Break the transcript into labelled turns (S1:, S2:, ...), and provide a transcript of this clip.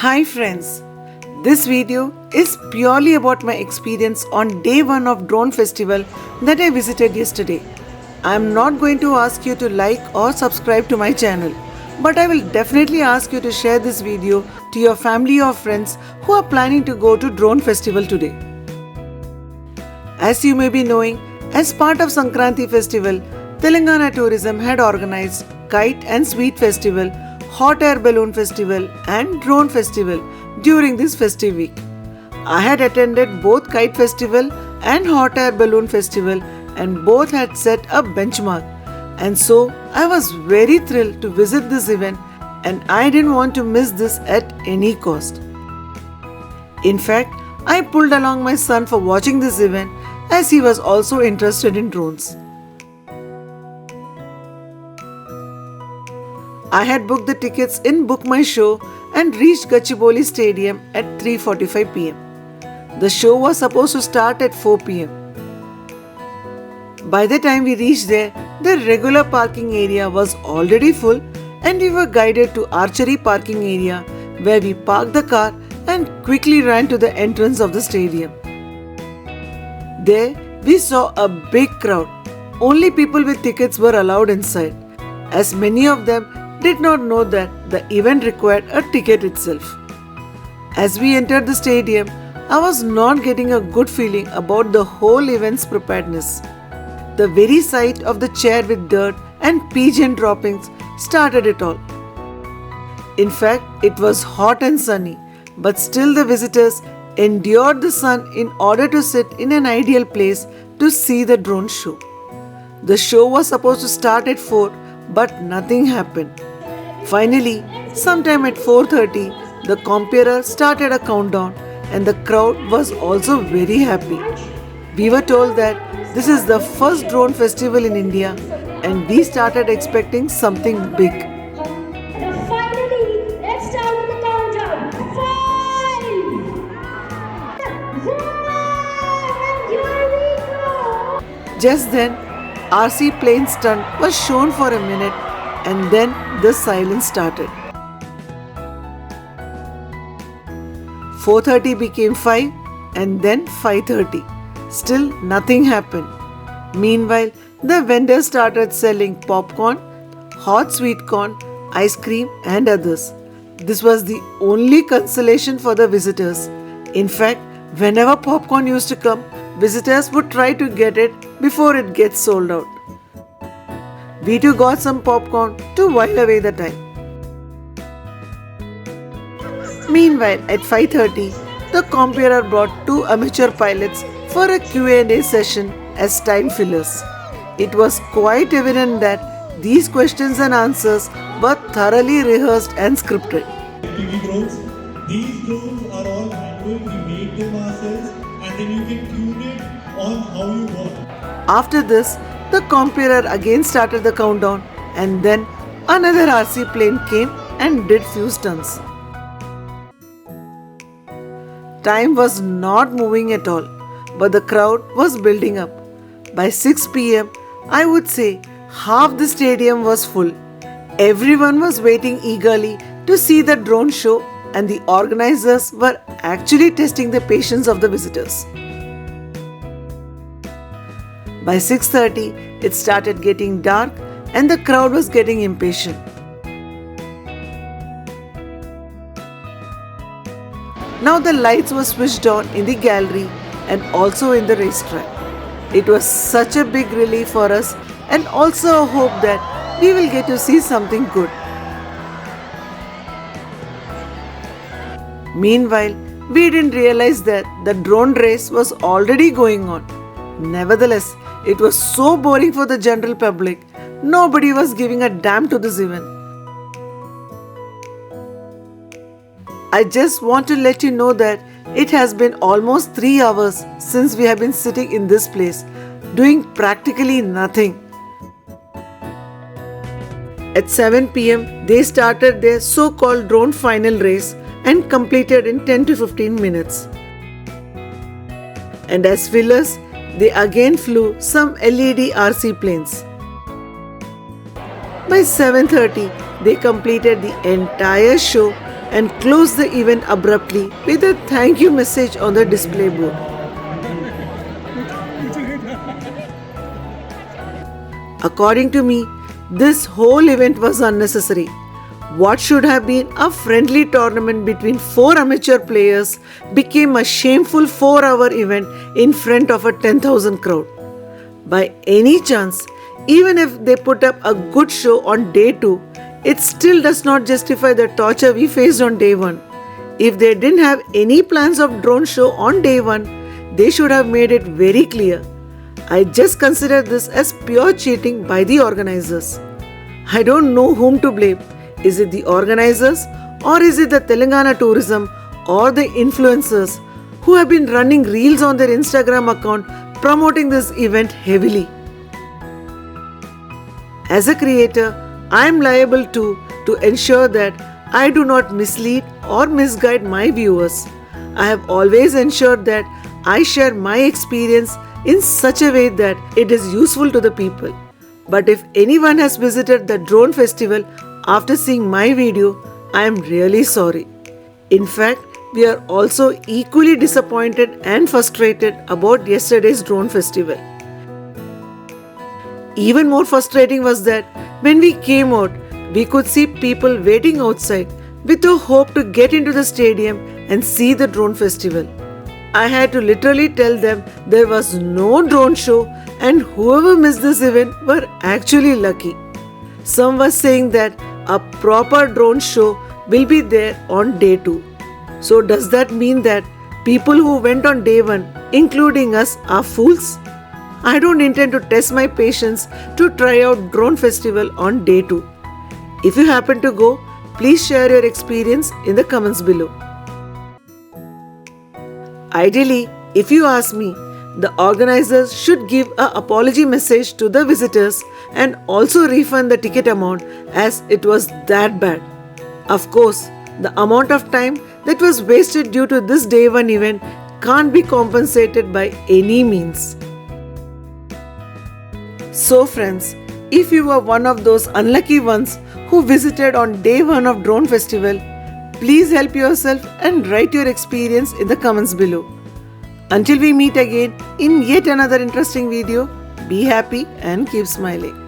S1: Hi friends, this video is purely about my experience on day 1 of drone festival that I visited yesterday. I am not going to ask you to like or subscribe to my channel, but I will definitely ask you to share this video to your family or friends who are planning to go to drone festival today. As you may be knowing, as part of Sankranti festival, Telangana Tourism had organized Kite and Sweet Festival, Hot Air Balloon Festival and Drone Festival during this festive week. I had attended both Kite Festival and Hot Air Balloon Festival and both had set a benchmark. And so I was very thrilled to visit this event and I didn't want to miss this at any cost. In fact, I pulled along my son for watching this event as he was also interested in drones. I had booked the tickets in Book My Show and reached Gachibowli Stadium at 3:45 pm. The show was supposed to start at 4 pm. By the time we reached there, the regular parking area was already full and we were guided to archery parking area where we parked the car and quickly ran to the entrance of the stadium. There, we saw a big crowd. Only people with tickets were allowed inside, as many of them did not know that the event required a ticket itself. As we entered the stadium, I was not getting a good feeling about the whole event's preparedness. The very sight of the chair with dirt and pigeon droppings started it all. In fact, it was hot and sunny, but still the visitors endured the sun in order to sit in an ideal place to see the drone show. The show was supposed to start at 4, but nothing happened. Finally, sometime at 4:30, the computer started a countdown and the crowd was also very happy. We were told that this is the first drone festival in India and we started expecting something big.
S2: Finally, let's start with the countdown. 5, 4, and here we go.
S1: Just then, RC plane stunt was shown for a minute and then the silence started. 4:30 became 5 and then 5:30. Still nothing happened. Meanwhile, the vendors started selling popcorn, hot sweet corn, ice cream and others. This was the only consolation for the visitors. In fact, whenever popcorn used to come, visitors would try to get it before it gets sold out. We too got some popcorn to while away the time. Meanwhile, at 5:30, the computer brought 2 amateur pilots for a Q&A session as time fillers. It was quite evident that these questions and answers were thoroughly rehearsed and scripted.
S3: FPV drones. These drones are all manual. We make them ourselves and then you can tune it on how you want.
S1: After this, the computer again started the countdown and then another RC plane came and did few stunts. Time was not moving at all, but the crowd was building up. By 6 pm, I would say half the stadium was full. Everyone was waiting eagerly to see the drone show and the organizers were actually testing the patience of the visitors. By 6:30, it started getting dark and the crowd was getting impatient. Now the lights were switched on in the gallery and also in the racetrack. It was such a big relief for us and also a hope that we will get to see something good. Meanwhile, we didn't realize that the drone race was already going on. Nevertheless, it was so boring for the general public. Nobody was giving a damn to this event. I just want to let you know that it has been almost 3 hours since we have been sitting in this place, doing practically nothing. At 7 pm, they started their so-called drone final race and completed in 10 to 15 minutes. And as fillers, they again flew some LED RC planes. By 7:30, they completed the entire show and closed the event abruptly with a thank you message on the display board. According to me, this whole event was unnecessary. What should have been a friendly tournament between 4 amateur players became a shameful 4-hour event in front of a 10,000 crowd. By any chance, even if they put up a good show on day 2, it still does not justify the torture we faced on day 1. If they didn't have any plans of drone show on day 1, they should have made it very clear. I just consider this as pure cheating by the organizers. I don't know whom to blame. Is it the organizers, or is it the Telangana Tourism or the influencers who have been running reels on their Instagram account promoting this event heavily? As a creator, I am liable to ensure that I do not mislead or misguide my viewers. I have always ensured that I share my experience in such a way that it is useful to the people. But if anyone has visited the drone festival after seeing my video, I am really sorry. In fact, we are also equally disappointed and frustrated about yesterday's drone festival. Even more frustrating was that when we came out, we could see people waiting outside with a hope to get into the stadium and see the drone festival. I had to literally tell them there was no drone show and whoever missed this event were actually lucky. Some were saying that a proper drone show will be there on day 2. So does that mean that people who went on day 1, including us, are fools? I don't intend to test my patience to try out drone festival on day 2. If you happen to go, please share your experience in the comments below. Ideally, if you ask me, the organizers should give an apology message to the visitors and also refund the ticket amount as it was that bad. Of course, the amount of time that was wasted due to this day 1 event can't be compensated by any means. So friends, if you were one of those unlucky ones who visited on day 1 of drone festival, please help yourself and write your experience in the comments below. Until we meet again in yet another interesting video, be happy and keep smiling.